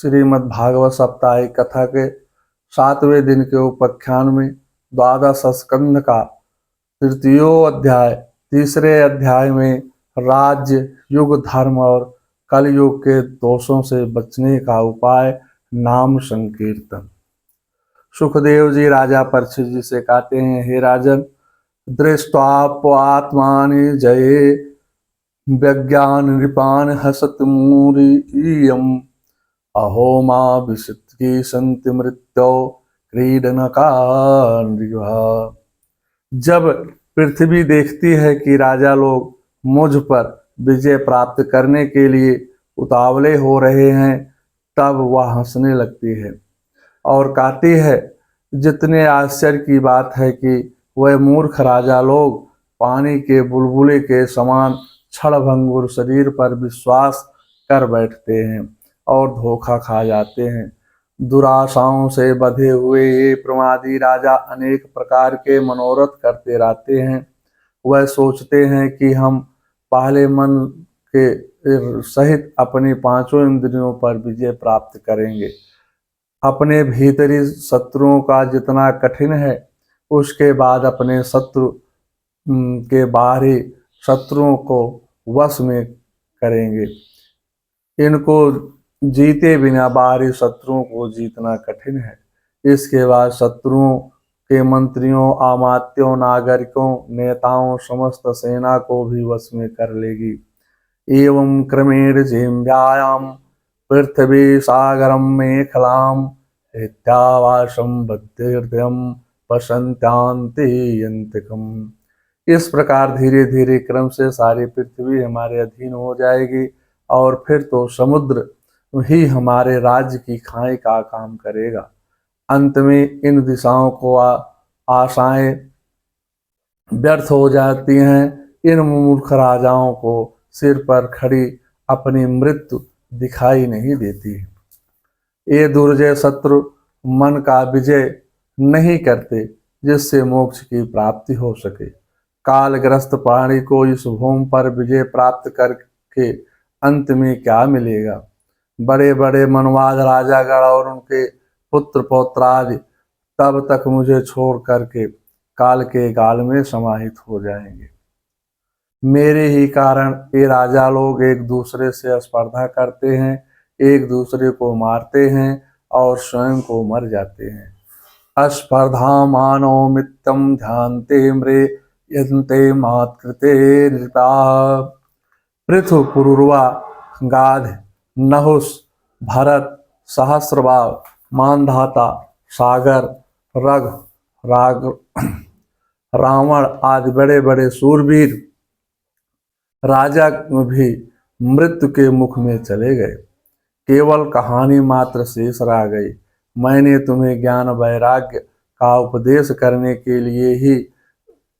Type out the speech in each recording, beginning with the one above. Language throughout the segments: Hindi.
श्रीमद् भागवत साप्ताहिक कथा के 7वें दिन के उपाख्यान में द्वादश स्कंध का तृतीयो अध्याय, तीसरे अध्याय में राज्य, युग, धर्म और कलयुग के दोषों से बचने का उपाय नाम संकीर्तन। सुखदेव जी राजा परीक्षित जी से कहते हैं, हे राजन, दृष्ट्वात्मानि जये व्यज्ञान नृपान हसत मूरियम अहो मा विशत्की संति मृत्यो क्रीडनका नृभा। जब पृथ्वी देखती है कि राजा लोग मुझ पर विजय प्राप्त करने के लिए उतावले हो रहे हैं, तब वह हंसने लगती है और कहती है, जितने आश्चर्य की बात है कि वह मूर्ख राजा लोग पानी के बुलबुले के समान क्षणभंगुर शरीर पर विश्वास कर बैठते हैं और धोखा खा जाते हैं। दुराशाओं से बंधे हुए ये प्रमादी राजा अनेक प्रकार के मनोरथ करते रहते हैं। वह सोचते हैं कि हम पहले मन के सहित अपनी पांचों इंद्रियों पर विजय प्राप्त करेंगे। अपने भीतरी शत्रुओं का जितना कठिन है, उसके बाद अपने शत्रु के बाहरी शत्रुओं को वश में करेंगे। इनको जीते बिना बाहरी शत्रुओं को जीतना कठिन है। इसके बाद शत्रुओं के मंत्रियों, अमात्यों, नागरिकों, नेताओं, समस्त सेना को भी वश में कर लेगी। एवं क्रमेण जिह्वायां पृथ्वी सागरम मेखलाम इत्यावासम बद्धृदयम पशंत्यांति यंतिकम। इस प्रकार धीरे धीरे क्रम से सारी पृथ्वी हमारे अधीन हो जाएगी और फिर तो समुद्र ही हमारे राज्य की खाई का काम करेगा। अंत में इन दिशाओं को आशाएं व्यर्थ हो जाती हैं। इन मूर्ख राजाओं को सिर पर खड़ी अपनी मृत्यु दिखाई नहीं देती। ये दुर्जय शत्रु मन का विजय नहीं करते जिससे मोक्ष की प्राप्ति हो सके। कालग्रस्त प्राणी को इस भूमि पर विजय प्राप्त करके अंत में क्या मिलेगा। बड़े बड़े मनवाद राजागण और उनके पुत्र पौत्रादि तब तक मुझे छोड़ करके काल के गाल में समाहित हो जाएंगे। मेरे ही कारण ये राजा लोग एक दूसरे से स्पर्धा करते हैं, एक दूसरे को मारते हैं और स्वयं को मर जाते हैं। अस्पर्धा मानो मित्यम ध्यानते म्रे यन्ते मात्कृते नृपा। पृथु, पुरुरवा, गाध, नहुस, भरत, सहस्रबाव, मानधाता, सागर, रघ, रावण आदि बड़े बड़े सूरवीर राजा भी मृत्यु के मुख में चले गए। केवल कहानी मात्र शेष रह गई। मैंने तुम्हें ज्ञान वैराग्य का उपदेश करने के लिए ही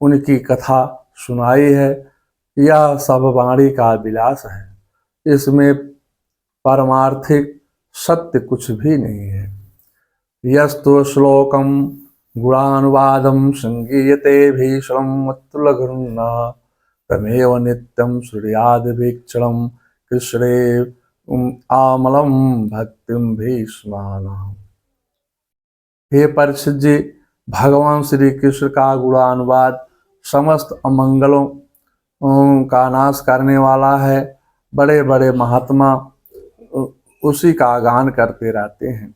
उनकी कथा सुनाई है। यह सब वाणी का विलास है, इसमें परमार्थिक सत्य कुछ भी नहीं है। यस्तु श्लोकम गुणानुवादम संगीयते भीषणम अतुलघृणा तमेव नित्यं सूर्यादिवीक्षणं कृष्णे आमलम भक्तिम भीष्माना। हे परीक्षित जी, भगवान श्री कृष्ण का गुणानुवाद समस्त अमंगलों का नाश करने वाला है। बड़े बड़े महात्मा उसी का गान करते रहते हैं।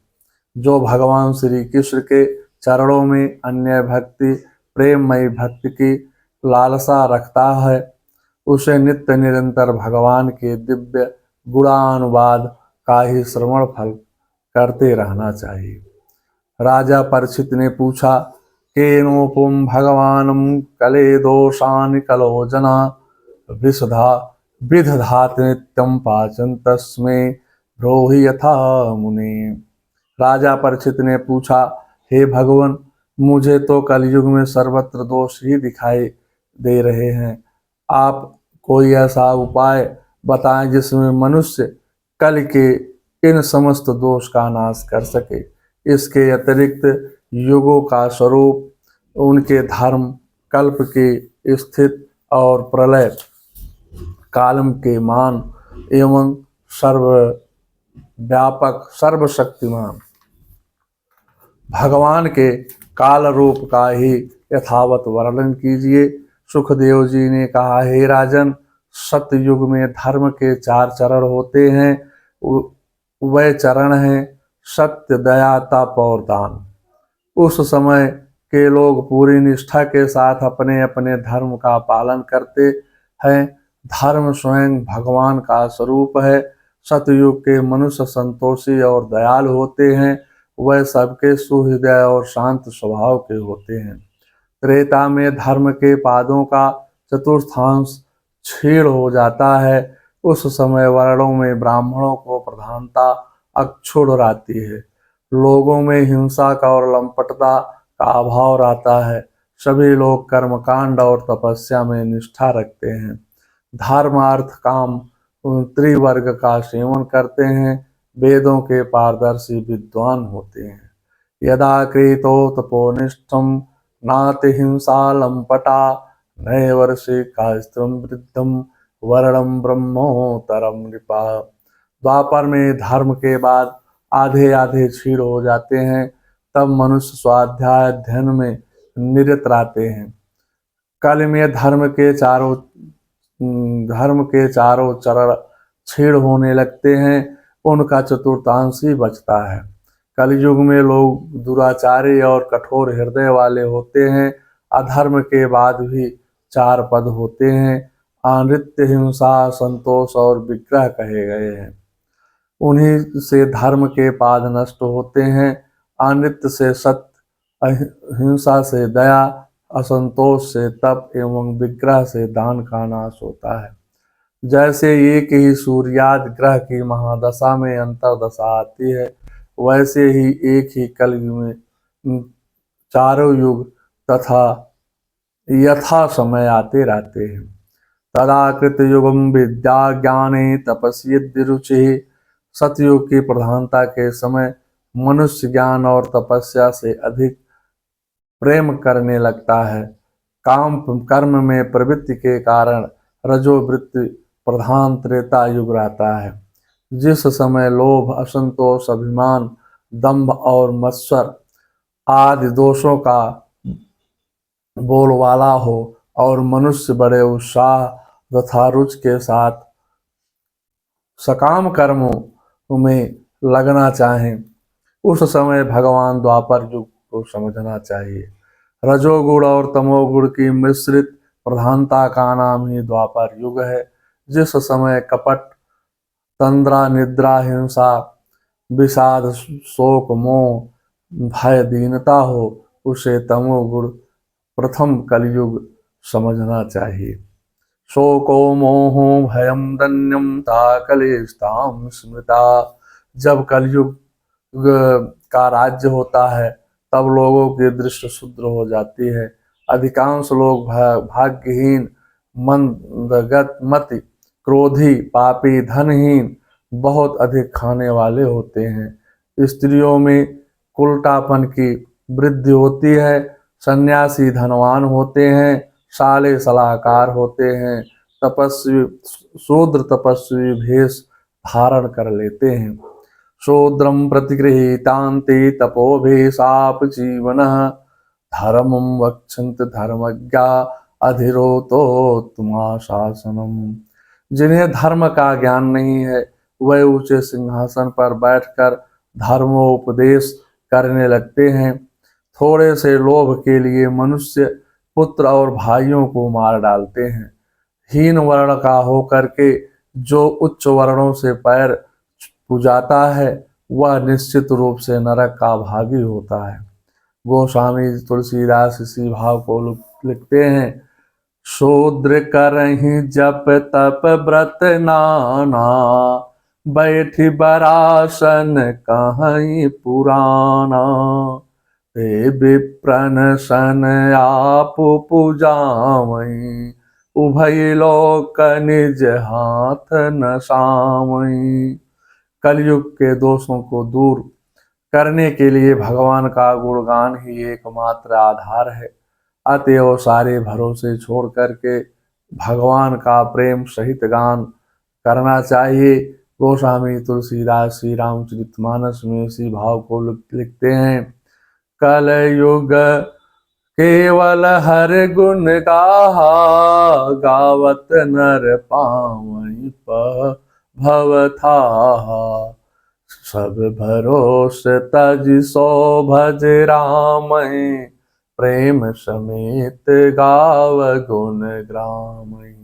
जो भगवान श्री कृष्ण के चरणों में अन्य भक्ति, प्रेममयी भक्ति की लालसा रखता है, उसे नित्य निरंतर भगवान के दिव्य गुणानुवाद का ही श्रवण फल करते रहना चाहिए। राजा परीक्षित ने पूछा, केनोपुम भगवानम कले दोषानि कलो जना विदधात नित्यम पाचन तस्मै ब्रूहि यथा मुने। राजा परीक्षित ने पूछा, हे भगवान, मुझे तो कलयुग में सर्वत्र दोष ही दिखाई दे रहे हैं। आप कोई ऐसा उपाय बताएं जिसमें मनुष्य कल के इन समस्त दोष का नाश कर सके। इसके अतिरिक्त युगों का स्वरूप, उनके धर्म, कल्प की स्थिति और प्रलय कालम के मान एवं सर्व व्यापक सर्वशक्तिमान भगवान के काल रूप का ही यथावत वर्णन कीजिए। सुखदेव जी ने कहा, हे राजन, सतयुग में धर्म के 4 चरण होते हैं। वह चरण हैं सत्य, दया, तप और दान। उस समय के लोग पूरी निष्ठा के साथ अपने अपने धर्म का पालन करते हैं। धर्म स्वयं भगवान का स्वरूप है। सतयुग के मनुष्य संतोषी और दयालु होते हैं। वह सबके सुहृदय और शांत स्वभाव के होते हैं। त्रेता में धर्म के पादों का चतुर्थांश क्षीण हो जाता है। उस समय वर्णों में ब्राह्मणों को प्रधानता अक्षुण्ण रहती है। लोगों में हिंसा का और लंपटता का अभाव रहता है। सभी लोग कर्मकांड और तपस्या में निष्ठा रखते हैं। धर्म अर्थ काम त्रिवर्ग का सेवन करते हैं। वेदों के पारदर्शी विद्वान होते हैं। यदा कृतो तपोनिष्ठम नाति हिंसा लंपटा नए वर्षे का स्त्रम वृद्धम वर्णम ब्रह्मोत्तरम नृपा। द्वापर में धर्म के बाद आधे आधे क्षीण हो जाते हैं। तब मनुष्य स्वाध्याय अध्ययन में निरत रहते हैं। कल में धर्म के चारों चरण क्षीण होने लगते हैं। उनका चतुर्थांश ही बचता है। कलयुग में लोग दुराचारी और कठोर हृदय वाले होते हैं। अधर्म के बाद भी 4 पद होते हैं। अनृत्य, हिंसा, संतोष और विग्रह कहे गए हैं। उन्हीं से धर्म के पाद नष्ट होते हैं। अनृत्य से सत्य, हिंसा से दया, असंतोष से तप एवं विग्रह से दान का नाश होता है। जैसे एक ही सूर्यादि ग्रह की महादशा में अंतरदशा आती है, वैसे ही एक ही कलयुग में 4 युग तथा यथा समय आते रहते हैं। तदा कृत युगम विद्या ज्ञाने तपस्येद्य रुचि। सतयुग की प्रधानता के समय मनुष्य ज्ञान और तपस्या से अधिक प्रेम करने लगता है। काम कर्म में प्रवृत्ति के कारण रजोवृत्ति प्रधान त्रेता युग रहता है। जिस समय लोभ, असंतोष, अभिमान, दंभ और मत्सर आदि दोषों का बोलबाला हो और मनुष्य बड़े उत्साह तथा रुचि के साथ सकाम कर्मों में लगना चाहें, उस समय भगवान द्वापर युग को समझना चाहिए। रजोगुण और तमोगुण की मिश्रित प्रधानता का नाम ही द्वापर युग है। जिस समय कपट, तंद्रा, निद्रा, हिंसा, विषाद, शोक, मोह, भय, दीनता हो, उसे तमोगुण प्रथम कलयुग समझना चाहिए। शोको मोहो भयम दन्यम ता कलेस्ताम स्मृता। जब कलयुग का राज्य होता है, तब लोगों की दृष्टि शुद्र हो जाती है। अधिकांश लोग भाग्यहीन, मंदगत मति, क्रोधी, पापी, धनहीन, बहुत अधिक खाने वाले होते हैं। स्त्रियों में कुलटापन की वृद्धि होती है। सन्यासी धनवान होते हैं। साले सलाहकार होते हैं। तपस्वी शूद्र तपस्वी भेष धारण कर लेते हैं। शूद्रम प्रतिगृहीतान्ते तपोभेशाप जीवन धर्मं वक्षन्त धर्मज्ञा अधिरोतोत्तमा शासनम। जिन्हें धर्म का ज्ञान नहीं है, वह ऊंचे सिंहासन पर बैठकर धर्मोपदेश करने लगते हैं। थोड़े से लोभ के लिए मनुष्य पुत्र और भाइयों को मार डालते हैं। हीन वर्ण का होकर के जो उच्च वर्णों से पैर पुजाता है, वह निश्चित रूप से नरक का भागी होता है। गोस्वामी तुलसीदास इसी भाव को लिखते हैं। शूद्र करहि जप तप व्रत नाना, बैठी बरासन कहीं पुराना। ते विप्रन सन आप पूजावई, उभय लोक निज हाथ न सामई। कलयुग के दोषों को दूर करने के लिए भगवान का गुणगान ही एकमात्र आधार है। अतएव सारे भरोसे छोड़ करके भगवान का प्रेम सहित गान करना चाहिए। गोस्वामी तुलसीदास श्री रामचरितमानस में इसी भाव को लिखते हैं। कल युग केवल हर गुण गाहा, गावत नर पावई भव थाहा। सब भरोस तज सो भज रामहि, प्रेम समेत गाव गुण ग्रामहि।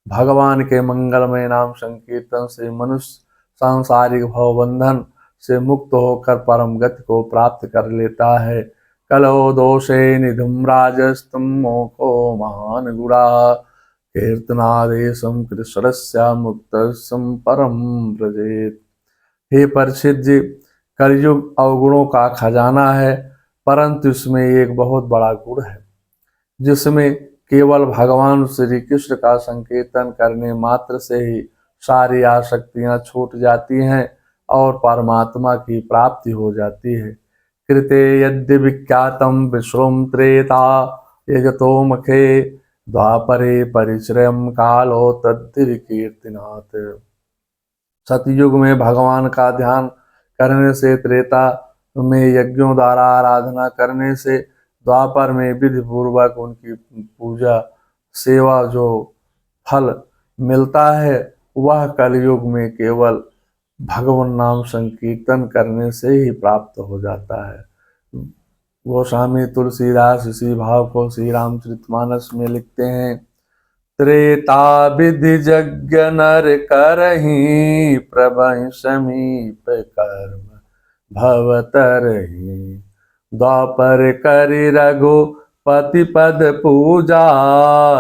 भगवान के मंगलमय नाम संकीर्तन से मनुष्य सांसारिक भवबंधन से मुक्त होकर परम गति को प्राप्त कर लेता है। कलो दोषे निधुम राजस्तम मोको महान गुड़ा, कीर्तनादेशम कृष्णस्य मुक्तसम परम व्रजेत। हे परीक्षित जी, कलयुग अवगुणों का खजाना है, परंतु इसमें एक बहुत बड़ा गुण है जिसमें केवल भगवान श्री कृष्ण का संकीर्तन करने मात्र से ही सारी आसक्तियां छूट जाती हैं और परमात्मा की प्राप्ति हो जाती है। कृते यद्य विख्यातम विश्वम त्रेता, यजतो मुखे द्वापरे परिश्रम कालो तद्धिर्कीर्तिनाथ। सतयुग में भगवान का ध्यान करने से, त्रेता में यज्ञों द्वारा आराधना करने से, द्वापर में विधि पूर्वक उनकी पूजा सेवा जो फल मिलता है, वह कलयुग में केवल भगवान नाम संकीर्तन करने से ही प्राप्त हो जाता है। गोस्वामी तुलसीदास इसी भाव को श्री रामचरितमानस में लिखते हैं। त्रेता विधि यज्ञ नर करहि, प्रभहि समीप कर्म भवतरहि। द्वापर करि रघुपति पद पूजा,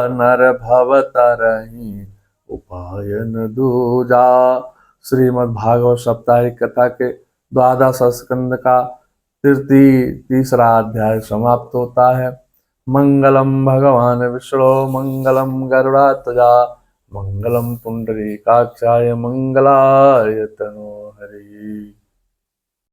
नर भवतरहि उपाय न दूजा। श्रीमद् भागवत साप्ताहिक कथा के द्वादश स्कंद का तीसरा अध्याय समाप्त होता है। मंगलम भगवान विष्णु मंगलम गरुड़ात्मजा, मंगलम पुंडरीकाक्षाय मंगलाय तनोहरि।